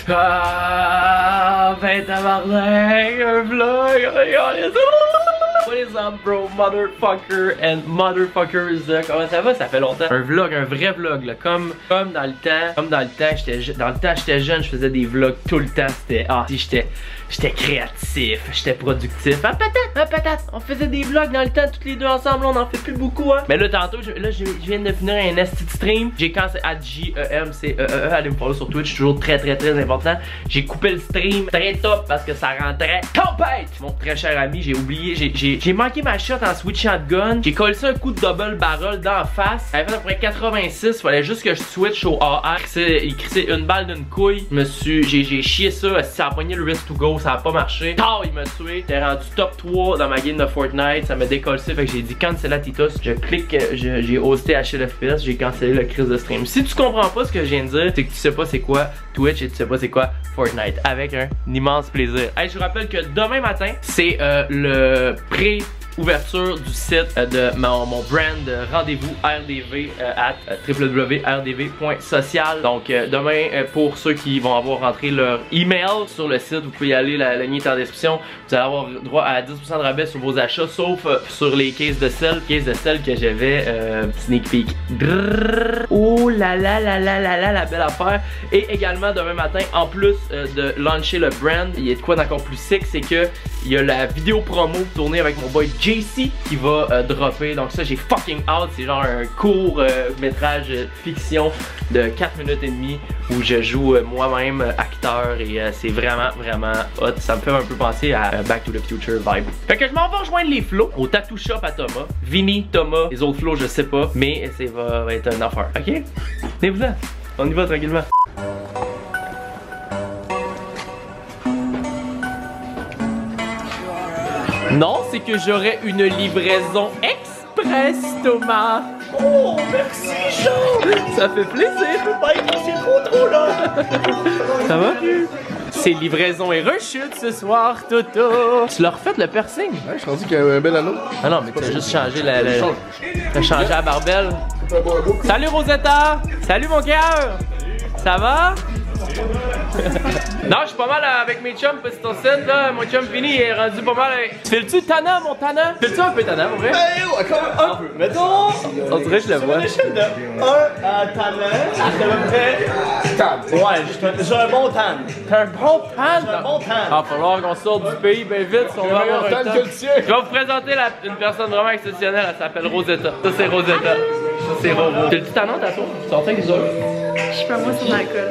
Ah, ben tabarnak, un vlog, regardez ça. What is up, bro, motherfucker and motherfuckers? Comment ça va? Ça fait longtemps. Un vlog, un vrai vlog, là. Comme dans le temps, j'étais jeune, je faisais des vlogs tout le temps. J'étais créatif, j'étais productif. Ah, patate, on faisait des vlogs dans le temps, tous les deux ensemble, on en fait plus beaucoup, hein. Mais là, tantôt, je viens de finir un esti de stream. J'ai cancellé JEMCEE, allez me follow sur Twitch, toujours très important. J'ai coupé le stream très top parce que ça rentrait tempête. Mon très cher ami, j'ai oublié, j'ai manqué ma shot en switchant de gun. J'ai collé ça un coup de double barrel d'en face. Ça avait fait à peu près 86, fallait juste que je switch au AR. Il crissait une balle d'une couille. J'ai chié ça, ça a pogné le wrist to go. Ça a pas marché. Tard, il m'a tué. J'étais rendu top 3 dans ma game de Fortnite. Ça m'a décollé. Fait que j'ai dit cancel la Titus. Je clique, j'ai hosté HLFPS. J'ai cancellé le crise de stream. Si tu comprends pas ce que je viens de dire, c'est que tu sais pas c'est quoi Twitch et tu sais pas c'est quoi Fortnite. Avec un immense plaisir. Hey, je vous rappelle que demain matin, c'est le ouverture du site de mon brand rendez-vous RDV à www.rdv.social. Donc demain, pour ceux qui vont avoir rentré leur email sur le site, vous pouvez y aller, le lien est en description. Vous allez avoir droit à 10% de rabais sur vos achats, sauf sur les cases de sel que j'avais sneak peek. Oh là là là là là là, la belle affaire. Et également demain matin, en plus de lancer le brand, il y a de quoi d'encore plus sick, c'est que il y a la vidéo promo tournée avec mon boy JC qui va dropper. Donc ça, j'ai fucking out. C'est genre un court métrage fiction de 4 minutes et demie où je joue moi-même acteur et c'est vraiment hot. Ça me fait un peu penser à Back to the Future vibe. Fait que je m'en vais rejoindre les flots au tattoo shop à Thomas. Vinny, Thomas, les autres flots je sais pas, mais ça va être une affaire. Ok? Venez-vous-en. On y va tranquillement. Non, c'est que j'aurai une livraison express, Thomas. Oh, merci, Jean. Ça fait plaisir. C'est trop là. Ça va? C'est livraison et rechute ce soir, Toto. Tu leur refais le piercing? Ouais, je suis rendu qu'il y a un bel anneau. Ah non, mais t'as juste changé t'as changé la barbelle. Salut Rosetta. Salut mon cœur. Ça va? Non, je suis pas mal avec mes chums, petit ton set là. Mon chum Fini est rendu pas mal. Tu fais-tu tannant, mon tannant? Fais-tu un peu tannant, pour vrai? Ouais, quand même un peu. Mettons. On dirait que je le vois. Sur une échelle de 1 à tannant, c'est à peu près. Ouais, j'ai un bon tan. T'as un bon tan? J'ai un bon tan. Ah, va falloir qu'on sorte du pays bien vite si on va avoir un temps. que le tien. Je vais vous présenter une personne vraiment exceptionnelle, elle s'appelle Rosetta. Ça c'est Rosetta. Ça c'est Roro. T'es le tannant, t'as toi? Tu sortais avec les autres? Je suis pas moi sur l'alcool.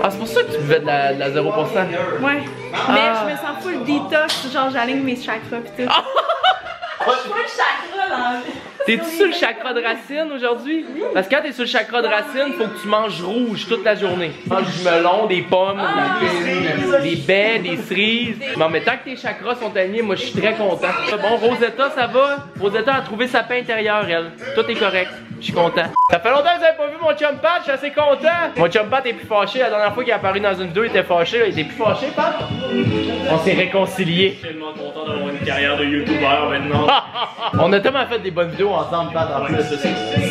Ah, c'est pour ça que tu buvais de la 0%? Ouais. Mais je me sens full detox, genre j'aligne mes chakras pis tout. Je suis full chakra là. T'es-tu sur le chakra de racine aujourd'hui? Parce que quand t'es sur le chakra de racine, faut que tu manges rouge toute la journée. Tu manges du melon, des pommes, des baies, des cerises. Non, mais tant que tes chakras sont alignés, moi je suis très content. Bon, Rosetta, ça va? Rosetta a trouvé sa paix intérieure, elle. Tout est correct. Je suis content. Ça fait longtemps que vous avez pas vu mon chum Pat, je suis assez content. Mon chum Pat est plus fâché. La dernière fois qu'il est apparu dans une vidéo, il était fâché. Il était plus fâché, Pat. On s'est réconciliés. Je suis tellement content d'avoir une carrière de youtubeur maintenant. On a tellement fait des bonnes vidéos ensemble, Pat, en plus.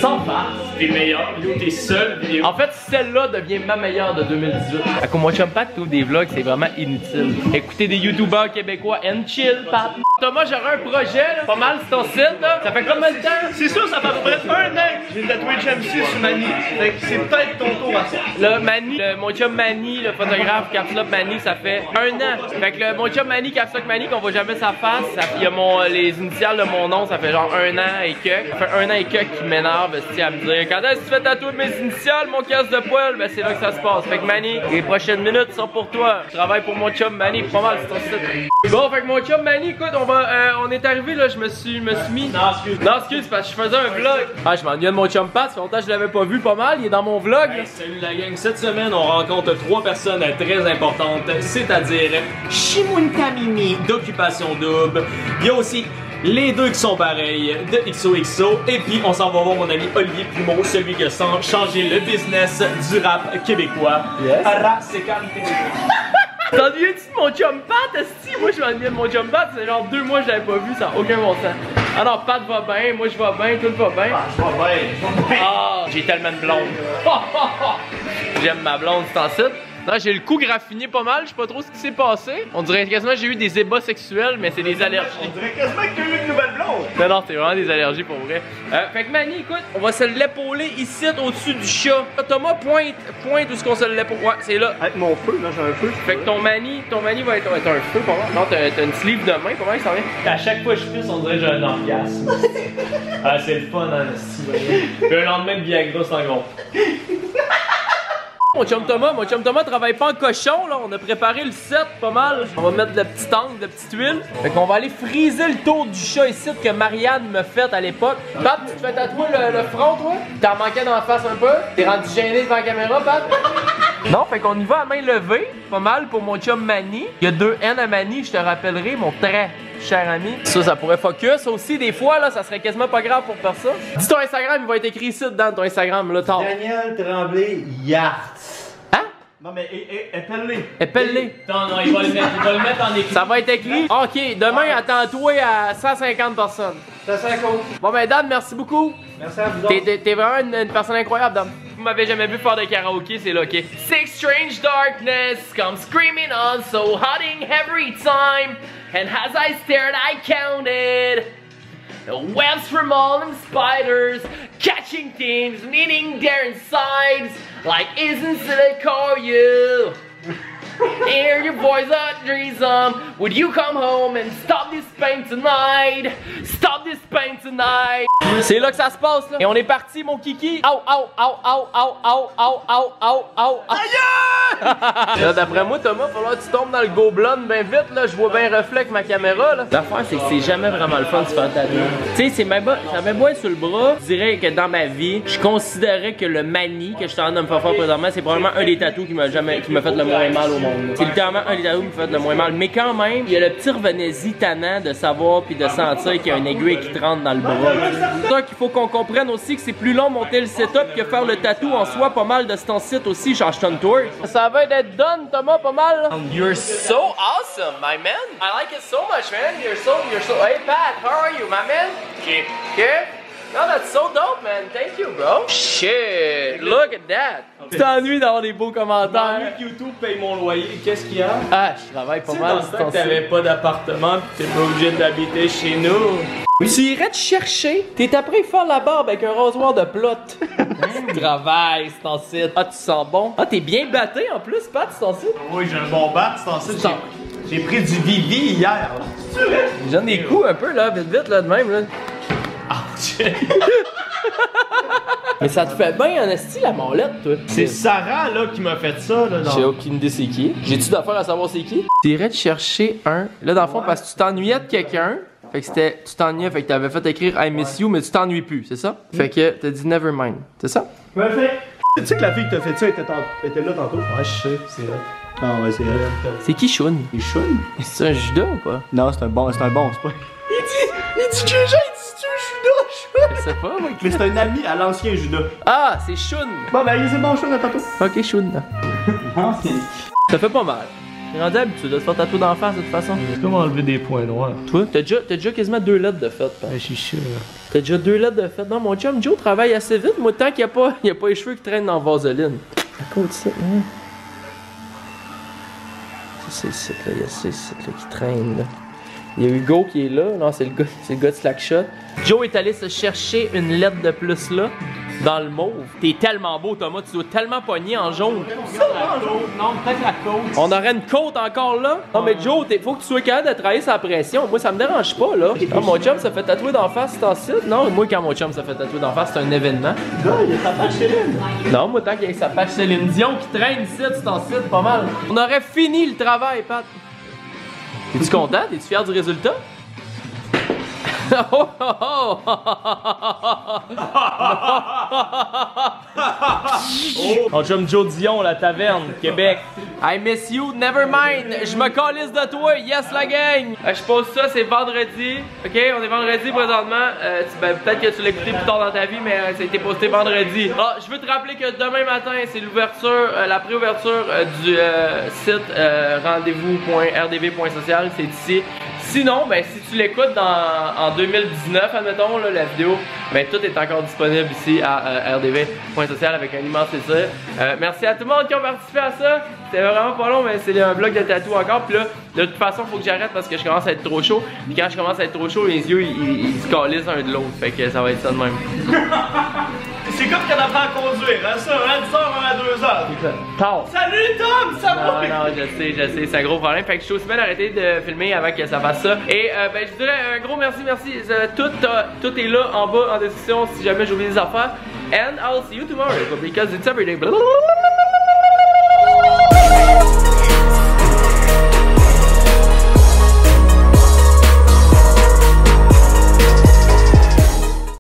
Sans farce. Tes meilleures vidéos, tes seules vidéos. En fait, celle-là devient ma meilleure de 2018. À quoi mon chum Pat trouve des vlogs, c'est vraiment inutile. Écoutez des youtubeurs québécois and chill, Pat. Thomas, j'aurais un projet, là. Pas mal sur ton site, là. Ça fait combien de temps? C'est sûr, ça fait à peu près 1 an que j'ai tatoué JEMC sur Manny. Fait que c'est peut-être ton tour à ça. Là, Manny, mon chum Manny, le photographe Capslop Manny, ça fait 1 an. Fait que mon chum Manny, Capslop Manny, qu'on voit jamais sa face, il y a les initiales de mon nom, ça fait genre 1 an et que. Ça fait 1 an et que qui m'énerve, à me dire quand est-ce que tu fais tatouer mes initiales, mon casse de poil? Ben c'est là que ça se passe. Fait que Manny, les prochaines minutes sont pour toi. Je travaille pour mon chum Manny, pas mal c'est ton site. Bon, fait que mon chum Manny, écoute, on est arrivé là, je me suis mis. Non, excuse. Non, excuse, parce que je faisais un vlog. Ah, je m'ennuie de mon chum Pat, ça fait longtemps que je l'avais pas vu pas mal, il est dans mon vlog. Hey, salut la gang, cette semaine on rencontre 3 personnes très importantes, c'est-à-dire Shimunkamimi d'Occupation Double. Il y a aussi les deux qui sont pareils de XOXO. Et puis on s'en va voir mon ami Olivier Primo, celui qui a changé le business du rap québécois. Yes. T'ennuies-tu de mon chum Pat? Esti, moi je m'ennuie de mon chum Pat, c'est genre 2 mois que je l'avais pas vu, ça n'a aucun bon sens. Ah non, Pat va bien, moi je vais bien, tout va bien. Je vais bien. Ah, j'ai tellement de blondes. J'aime ma blonde, c'est en site. Non, j'ai le cou graffiné pas mal, je sais pas trop ce qui s'est passé. On dirait quasiment que j'ai eu des ébats sexuels, mais c'est des allergies. On dirait quasiment que t'as eu une nouvelle blonde. Non, non, c'est vraiment des allergies pour vrai. Fait que Manny, écoute, on va se l'épauler ici au-dessus du chat. Thomas, pointe où est-ce qu'on se l'épaule. Ouais, c'est là. Avec mon feu, là, j'ai un feu. Fait que ton Manny va être un feu, pas mal. Non, t'as une sleeve de main, comment il s'en vient? À chaque fois que je pisse, on dirait que j'ai un orgasme. Ah, c'est le fun, hein, le Puis un lendemain de Viagra sans gros. Mon chum Thomas travaille pas en cochon, là. On a préparé le set pas mal. On va mettre de la petite angle, de la petite huile. Fait qu'on va aller friser le tour du chat ici que Marianne m'a fait à l'époque. Pat, tu te fais tatouer le front, toi? T'en manquais dans la face un peu? T'es rendu gêné devant la caméra, Pat? Non, fait qu'on y va à main levée. Pas mal pour mon chum Manny. Il y a 2 N à Manny, je te rappellerai, mon très cher ami. Ça pourrait focus aussi. Des fois, là, ça serait quasiment pas grave pour faire ça. Dis ton Instagram, il va être écrit ici dedans, ton Instagram, là, tard. Daniel Tremblay Yacht. Hein? Non, mais épelle-les. Épelle-les. Non, il va le mettre en écrit. Ça va être écrit. Ok, demain, attends-toi à 150 personnes. Ça sent cool. Bon, ben, Dan, merci beaucoup. Merci à vous autres. T'es vraiment une personne incroyable, Dan. Vous m'avez jamais vu faire de karaoké, c'est là, ok? Six strange darkness come screaming on, so haunting every time. And as I stared, I counted webs from all them spiders, catching things, needing their insides, like isn't it call you? Hear your voice a threesome. Would you come home and stop this pain tonight? Stop this pain tonight. C'est là que ça se passe là. Et on est parti mon kiki. Au. Là d'après moi Thomas, falloir que tu tombes dans le gobelin ben vite là, je vois bien un reflet avec ma caméra là. L'affaire c'est que c'est jamais vraiment le fun de se faire tatouer. Tu sais, c'est même pas, ça même beau sur le bras. Je dirais que dans ma vie, je considérais que le Manny que je suis en train de me faire présentement, c'est probablement un des tatous qui m'a fait le moins mal au monde. C'est littéralement un des tatous qui me fait le moins mal. Mais quand même, il y a le petit revenez-y tannant de savoir puis de sentir qu'il y a une aiguille qui te rentre dans le bras. C'est ça qu'il faut qu'on comprenne aussi que c'est plus long monter le setup que faire le tatou en soi. Pas mal de ce ton site aussi, genre je tour. Ça va être done, Thomas, pas mal. Là. You're so awesome, my man. I like it so much, man. You're so. Hey, Pat, how are you, my man? Okay. No, that's so dope, man. Thank you, bro. Shit, look at that. Tu t'ennuies d'avoir des beaux commentaires. YouTube paye mon loyer, qu'est-ce qu'il y a? Ah, je travaille pas mal. Tu t'avais pas d'appartement pis t'es pas obligé d'habiter chez nous. Tu irais te chercher. T'es après faire la barbe avec un rasoir de plot. Tu travailles, c'est ton site. Ah, tu sens bon. Ah, t'es bien batté en plus, Pat, c'est ton site. Oui, j'ai un bon bat, c'est ton site. J'ai pris du Vivi hier. J'en ai des coups un peu là, vite là de même là. Mais ça te fait bien en esti la molette, toi. C'est Sarah là qui m'a fait ça là. J'ai aucune idée c'est qui. J'ai-tu d'affaires à savoir c'est qui? T'irais te chercher un. Là dans le fond parce que tu t'ennuyais de quelqu'un. Fait que c'était. Tu t'ennuyais, fait que t'avais fait écrire I miss you, mais tu t'ennuies plus, c'est ça? Fait que t'as dit never mind. C'est ça? Parfait. Tu sais que la fille qui t'a fait ça était là tantôt? Ouais, je sais, c'est elle. Ah ouais, c'est elle. C'est qui Shun? C'est Shun? C'est un Judas ou pas? Non, c'est un bon, c'est pas. Il dit que j'ai dit tu Judas, Je sais pas, moi. Mais c'est un ami à l'ancien Judas. Ah, c'est Shun! Bon, ben, c'est bon, Shun, à tantôt. Ok, Shun. Ça fait pas mal. T'es rendu habitué de te faire tatouer d'en face de toute façon. J'ai comme enlevé des points noirs. Toi, t'as déjà quasiment 2 lettres de fait. Je suis sûr. T'as déjà 2 lettres de fait. Non, mon chum Joe travaille assez vite, moi, tant qu'il n'y a pas les cheveux qui traînent dans la vaseline. À cause de ça, hein? C'est le site là, il y a ce site là qui traîne là. Il y a Hugo qui est là, non c'est le gars de Slackshot. Joe est allé se chercher une lettre de plus là, dans le mauve. T'es tellement beau Thomas, tu dois tellement pogner en jaune. Non, peut-être la côte. On aurait une côte encore là. Non mais Joe, faut que tu sois capable de travailler sa pression. Moi ça me dérange pas là. Ah, mon chum ça fait tatouer d'en face, c'est en site. Non, moi quand mon chum ça fait tatouer d'en face, c'est un événement. Là, il y a sa page Céline. Non, moi tant qu'il y a sa page Céline Dion qui traîne ici, c'est en site pas mal. On aurait fini le travail, Pat. T'es-tu content? T'es-tu fier du résultat? Oh, oh, oh. Mon chum Joe Dion, la taverne, Québec. I miss you, never mind. Je me calisse de toi, yes la gang. Je pose ça, c'est vendredi. Ok, on est vendredi présentement. Peut-être que tu l'as écouté plus tard dans ta vie, mais ça a été posté vendredi. Ah, je veux te rappeler que demain matin, c'est l'ouverture, la préouverture du site rendez-vous.rdv.social. C'est ici. Sinon, ben si tu l'écoutes en 2019, admettons, là, la vidéo, ben tout est encore disponible ici à rdv.social avec un immense plaisir. Merci à tout le monde qui a participé à ça. C'était vraiment pas long, mais c'est un vlog de tatou encore. Puis là, de toute façon, faut que j'arrête parce que je commence à être trop chaud. Puis quand je commence à être trop chaud, les yeux ils se calissent un de l'autre. Fait que ça va être ça de même. C'est comme quand on apprend à conduire, hein, ça, hein, 10h, à 2h. Tard. Salut Tom, ça va? Non, je sais, c'est un gros problème. Fait que je suis aussi bien arrêté de filmer avant que ça fasse ça. Et ben, je dirais un gros merci. Tout est là en bas en description si jamais j'ai oublié des affaires. And I'll see you tomorrow because it's every day.